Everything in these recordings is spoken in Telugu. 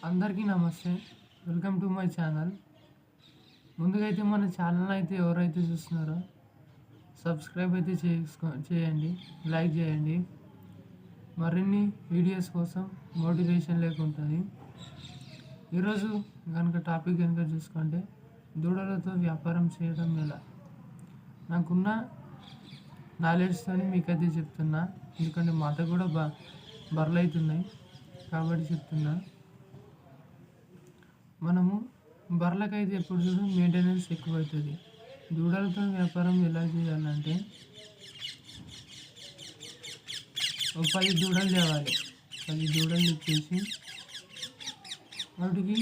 అందరికీ నమస్తే. Welcome to my channel. ముందుగా అయితే మన ఛానల్ అయితే ఎవరైతే చూస్తున్నారో సబ్స్క్రైబ్ అయితే చేయండి, లైక్ చేయండి. మరిన్ని వీడియోస్ కోసం మోటివేషన్ లేకుంటుంది. ఈరోజు కనుక టాపిక్ కనుక చూసుకుంటే దూడలతో వ్యాపారం చేయడం ఎలా, నాకున్న నాలెడ్జ్తో మీకైతే చెప్తున్నా. ఎందుకంటే మాత కూడా బర్రెలు అవుతున్నాయి కాబట్టి చెప్తున్నా. మనము బర్రెలకైతే ఎప్పుడు చూడు మెయింటెనెన్స్ ఎక్కువ అవుతుంది. దూడలతో వ్యాపారం ఎలా చేయాలంటే 10 దూడలు తేవాలి. 10 దూడలు ఇచ్చేసి వాటికి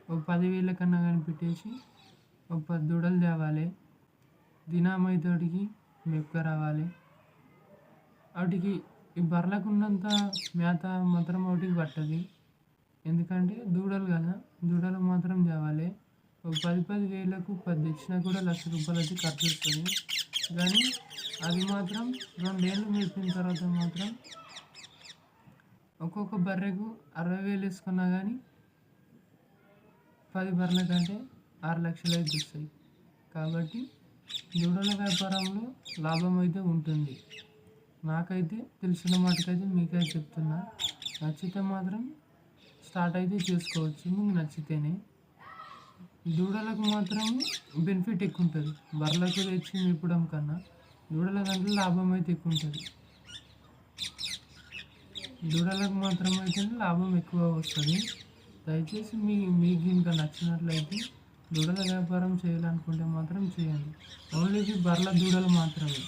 10,000 కన్నా కానీ పెట్టేసి 10 దూడలు తేవాలి. దినామైతోటికి మెక్క రావాలి. వాటికి ఈ బర్రెలకు ఉన్నంత మేత మాత్రం వాటికి పట్టది. ఎందుకంటే దూడలు కదా, దూడలు మాత్రం తేవాలి. 10,000కు 10 తెచ్చినా కూడా ₹1,00,000 అయితే ఖర్చు వస్తుంది. కానీ అది మాత్రం 2 ఏళ్ళు మేపిన తర్వాత మాత్రం ఒక్కొక్క బర్రెకు 60,000 వేసుకున్నా కానీ 10 బర్రెల కంటే 6 లక్షలు అయితే వస్తాయి. కాబట్టి దూడల వ్యాపారంలో లాభం అయితే ఉంటుంది. నాకైతే తెలిసిన మాటకైతే మీకైతే చెప్తున్నా. నచ్చితే మాత్రం స్టార్ట్ అయితే చేసుకోవచ్చు, మీకు నచ్చితేనే. దూడలకు మాత్రం బెనిఫిట్ ఎక్కువ ఉంటుంది. బర్రెలకు తెచ్చి మేపడం కన్నా దూడల దాంట్లో లాభం అయితే ఎక్కువ ఉంటుంది. దూడలకు మాత్రం అయితే లాభం ఎక్కువ వస్తుంది. దయచేసి మీకు ఇంకా నచ్చినట్లయితే దూడల వ్యాపారం చేయాలనుకుంటే మాత్రం చేయండి. ఓన్లీ బర్రెల దూడలు మాత్రమే.